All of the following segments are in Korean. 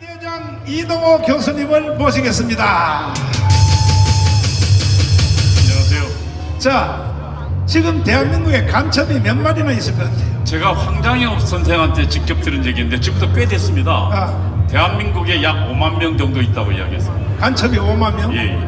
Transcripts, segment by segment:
대장 이동호 교수님을 모시겠습니다. 안녕하세요. 자, 지금 대한민국에 간첩이 몇 마리나 있을 것 같아요? 제가 황장엽 선생한테 직접 들은 얘기인데 지금부터 꽤 됐습니다. 대한민국에 약 5만 명 정도 있다고 이야기했습니다. 간첩이 5만 명? 예.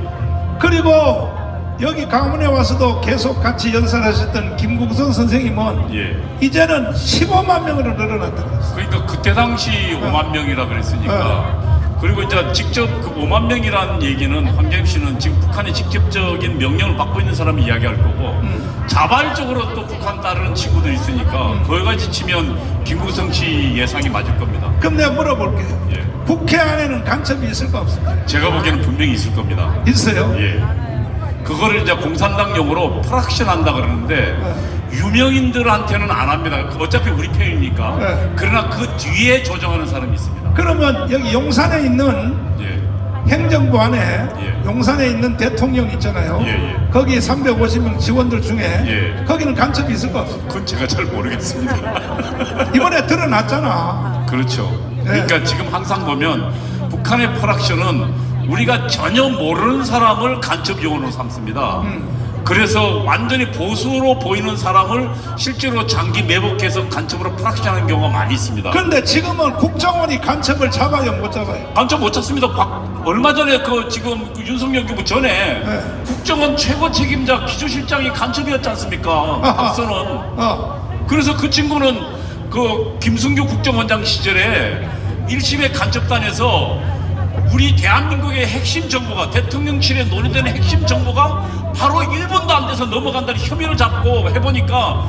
그리고 여기 강원에 와서도 계속 같이 연설하셨던 김국선 선생님은 이제는 15만 명으로 늘어났다고 그랬어요. 그러니까 그때 당시 5만 명이라 그랬으니까 그리고 이제 직접 그 5만 명이라는 얘기는 황장엽 씨는 지금 북한의 직접적인 명령을 받고 있는 사람이 이야기할 거고 자발적으로 또 북한 따르는 친구도 있으니까 거기까지 치면 김국선 씨 예상이 맞을 겁니다. 그럼 내가 물어볼게요. 국회 안에는 간첩이 있을까 없을까? 제가 보기에는 분명히 있을 겁니다. 있어요? 그거를 이제 공산당 용어로 프락션 한다 그러는데 유명인들한테는 안 합니다. 어차피 우리 편이니까. 그러나 그 뒤에 조정하는 사람이 있습니다. 그러면 여기 용산에 있는 행정부 안에 용산에 있는 대통령 있잖아요. 거기 350명 직원들 중에 거기는 간첩이 있을까 없을까? 그건 제가 잘 모르겠습니다. 이번에 드러났잖아. 그렇죠. 그러니까 지금 항상 보면 북한의 프락션은 우리가 전혀 모르는 사람을 간첩 요원으로 삼습니다. 그래서 완전히 보수로 보이는 사람을 실제로 장기 매복해서 간첩으로 프락션하는 경우가 많이 있습니다. 그런데 지금은 국정원이 간첩을 잡아요, 못 잡아요? 간첩 못 잡습니다. 얼마 전에 지금 윤석열 정부 전에 국정원 최고 책임자 기조실장이 간첩이었지 않습니까? 박선원. 그래서 그 친구는 김승규 국정원장 시절에 1심의 간첩단에서 우리 대한민국의 핵심 정보가 대통령실에 논의되는 핵심 정보가 바로 1분도 안 돼서 넘어간다는 혐의를 잡고 해보니까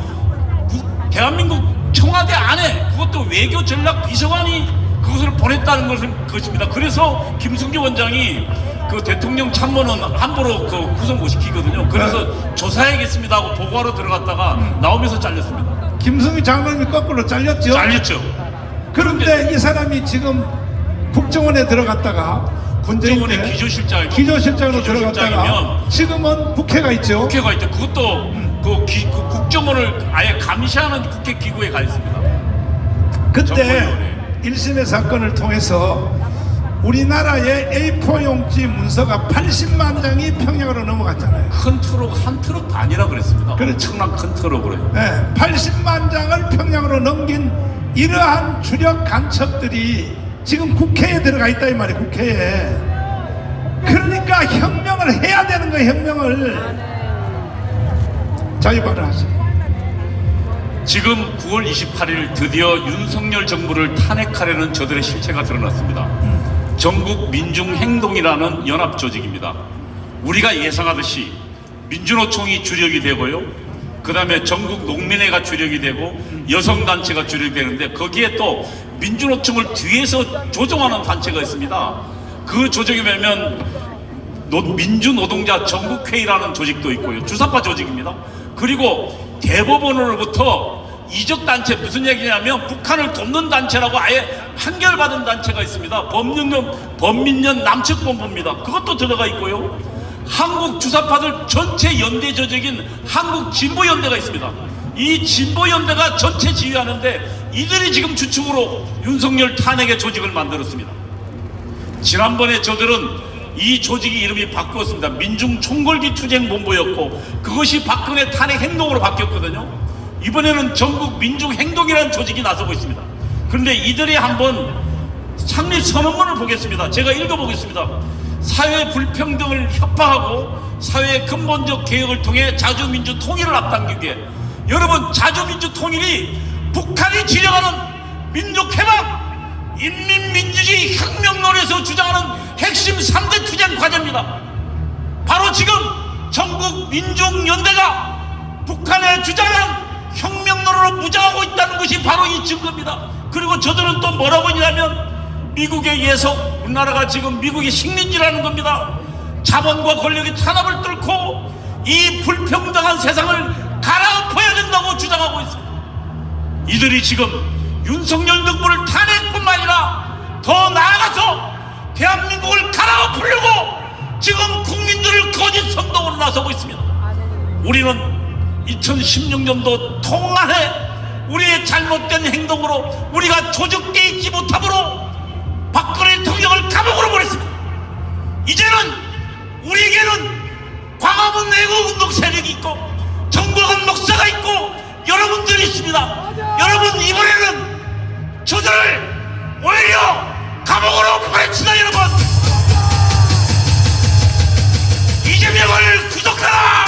대한민국 청와대 안에 그것도 외교 전략 비서관이 그것을 보냈다는 것입니다. 그래서 김승규 원장이 그 대통령 참모는 함부로 구속 못 시키거든요. 그래서 조사해야겠습니다 하고 보고하러 들어갔다가 나오면서 잘렸습니다. 김승규 장관이 거꾸로 잘렸죠? 잘렸죠. 그런데 이 사람이 지금 국정원에 들어갔다가 국정원의 기조실장으로 들어갔다가 지금은 국회가 있죠. 국회가 있죠. 그것도 국정원을 아예 감시하는 국회 기구에 가 있습니다. 그때 1심의 사건을 통해서 우리나라의 A4 용지 문서가 80만 장이 평양으로 넘어갔잖아요. 큰 트럭, 한 트럭 반이라 그랬습니다. 엄청난 큰 트럭으로요. 80만 장을 평양으로 넘긴 이러한 주력 간첩들이 지금 국회에 들어가 있다 이 말이에요. 국회에. 그러니까 혁명을 해야 되는 거예요. 혁명을. 자유발언 하시죠. 지금 9월 28일 드디어 윤석열 정부를 탄핵하려는 저들의 실체가 드러났습니다. 전국 민중행동이라는 연합조직입니다. 우리가 예상하듯이 민주노총이 주력이 되고요, 그 다음에 전국 농민회가 주력이 되고 여성단체가 주력이 되는데 거기에 또 민주노총을 뒤에서 조종하는 단체가 있습니다. 그 조직에 보면 민주노동자 전국회의라는 조직도 있고요. 주사파 조직입니다. 그리고 대법원으로부터 이적단체, 무슨 얘기냐면 북한을 돕는 단체라고 아예 판결받은 단체가 있습니다. 범민련 남측본부입니다. 그것도 들어가 있고요. 한국 주사파들 전체 연대 조직인 한국진보연대가 있습니다. 이 진보연대가 전체 지휘하는데 이들이 지금 주축으로 윤석열 탄핵의 조직을 만들었습니다. 지난번에 저들은 이 조직이 이름이 바뀌었습니다. 민중총궐기투쟁본부였고 그것이 박근혜 탄핵 행동으로 바뀌었거든요. 이번에는 전국 민중행동이라는 조직이 나서고 있습니다. 그런데 이들이 한번 창립 선언문을 보겠습니다. 제가 읽어보겠습니다. 사회 불평등을 협파하고 사회의 근본적 개혁을 통해 자주민주 통일을 앞당기기 위해, 여러분, 자주민주 통일이 북한이 지령하는 민족해방, 인민민주주의 혁명론에서 주장하는 핵심 3대 투쟁 과제입니다. 바로 지금 전국 민중연대가 북한에 주장한 혁명론으로 무장하고 있다는 것이 바로 이 증거입니다. 그리고 저들은 또 뭐라고 했냐면 미국의 예속, 우리나라가 지금 미국의 식민지라는 겁니다. 자본과 권력의 탄압을 뚫고 이 불평등한 세상을 갈아엎어야 된다고 주장하고 있습니다. 이들이 지금 윤석열 정부를 탄핵뿐만 아니라 더 나아가서 대한민국을 갈아엎으려고 지금 국민들을 거짓 선동으로 나서고 있습니다. 우리는 2016년도 통안에 우리의 잘못된 행동으로 우리가 조직되어 있지 못함으로 박근혜 이제는 우리에게는 광화문 애국운동 세력이 있고 정보근 목사가 있고 여러분들이 있습니다. 여러분 이번에는 저들을 오히려 감옥으로 보내치다. 여러분 이재명을 구속하라,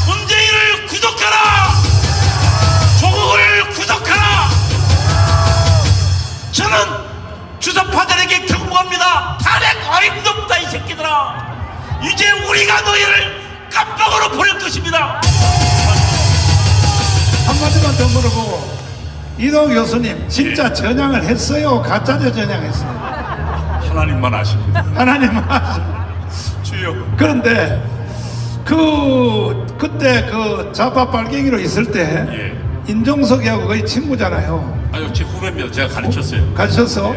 문재인을 구속하라, 조국을 구속하라. 저는 주사파들에게 경고합니다. 탄핵 어림도 없다 이 새끼들아. 이제 우리가 너희를 감옥으로 보낼 것입니다. 한마디만 더 물어보고, 이동 교수님 진짜 전향을 했어요? 가짜로 전향했어요? 하나님만 아십니다. 하나님은 아시죠. 주여. 그런데 그때 그 좌파 빨갱이로 있을 때 예. 인종석이하고 거의 친구잖아요. 아유 제 후배입니다. 제가 가르쳤어요. 가르쳤어?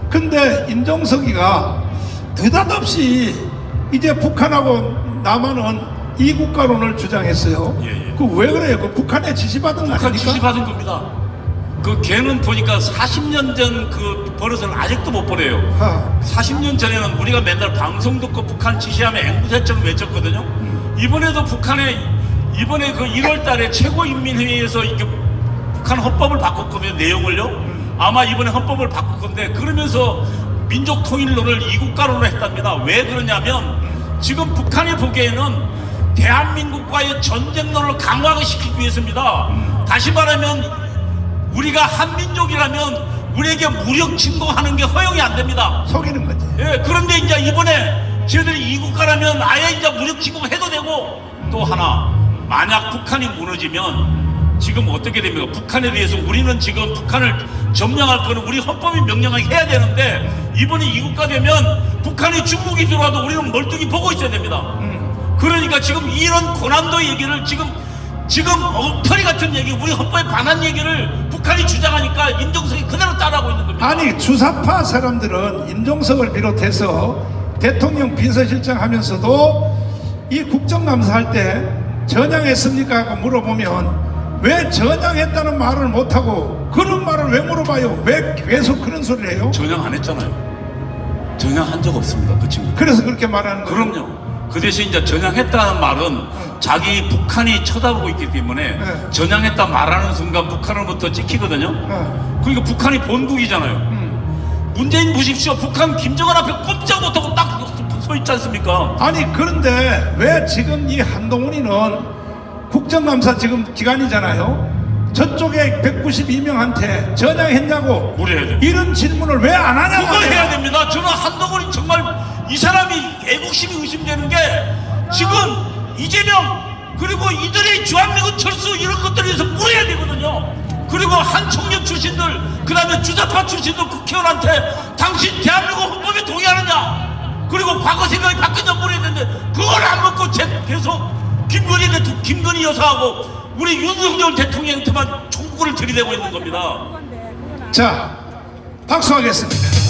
근데 인종석이가 느닷없이 이제 북한하고 남한은 이국가론을 주장했어요. 예. 그 왜 그래요? 그 북한에 지시받은 거 북한 아닙니까? 지시받은 겁니다. 그 걔는 보니까 40년 전 그 버릇을 아직도 못 버려요. 40년 전에는 우리가 맨날 방송 듣고 북한 지시하면 앵무새처럼 외쳤거든요. 이번에도 이번에 그 1월 달에 최고인민회의에서 이게 북한 헌법을 바꿨거든요. 내용을요. 아마 이번에 헌법을 바꿀 건데, 그러면서 민족통일론을 이국가론으로 했답니다. 왜 그러냐면 지금 북한이 보기에는 대한민국과의 전쟁론을 강화시키기 위해서입니다. 다시 말하면 우리가 한민족이라면 우리에게 무력 침공하는 게 허용이 안 됩니다. 속이는 거지. 예, 그런데 이제 이번에 저희들이 이국가라면 아예 이제 무력 침공해도 되고, 또 하나, 만약 북한이 무너지면 지금 어떻게 됩니까? 북한에 대해서 우리는 지금 북한을 점령할 거는 우리 헌법이 명령하게 해야 되는데, 이번에 이국가 되면 북한이 중국이 들어와도 우리는 멀뚱히 보고 있어야 됩니다. 그러니까 지금 이런 고난도 얘기를 지금 엉터리 같은 얘기, 우리 헌법에 반한 얘기를 북한이 주장하니까 인종석이 그대로 따라하고 있는 겁니다. 아니, 주사파 사람들은 인종석을 비롯해서 대통령 비서실장 하면서도 이 국정감사할 때 전향했습니까? 하고 물어보면 왜 전향했다는 말을 못하고 그런 말을 왜 물어봐요? 왜 계속 그런 소리를 해요? 전향 안 했잖아요. 전향한 적 없습니다. 그 친구. 그래서 그렇게 말하는 거예요. 그럼요. 그 대신 이제 전향했다는 말은 자기 북한이 쳐다보고 있기 때문에 전향했다 말하는 순간 북한으로부터 찍히거든요. 그러니까 북한이 본국이잖아요. 문재인 보십시오. 북한 김정은 앞에 꼼짝 못하고 딱 서 있지 않습니까? 아니, 그런데 왜 지금 이 한동훈이는 국정감사 지금 기간이잖아요. 저쪽에 192명한테 전향했냐고 우리 해야 됩니다. 이런 질문을 왜 안 하냐고. 그걸 해야 됩니다. 저는 한동훈이 정말 이 사람이 애국심이 의심되는 게, 지금 이재명 그리고 이들의 주한미군 철수 이런 것들에 대해서 물어야 되거든요. 그리고 한총련 출신들, 그 다음에 주사파 출신들 국회의원한테 당신 대한민국 헌법에 동의하느냐, 그리고 과거 생각이 바뀌었냐 물어야 되는데, 그걸 안 묻고 계속 김건희 여사하고 우리 윤석열 대통령한테만 총구를 들이대고 있는 겁니다. 자, 박수하겠습니다.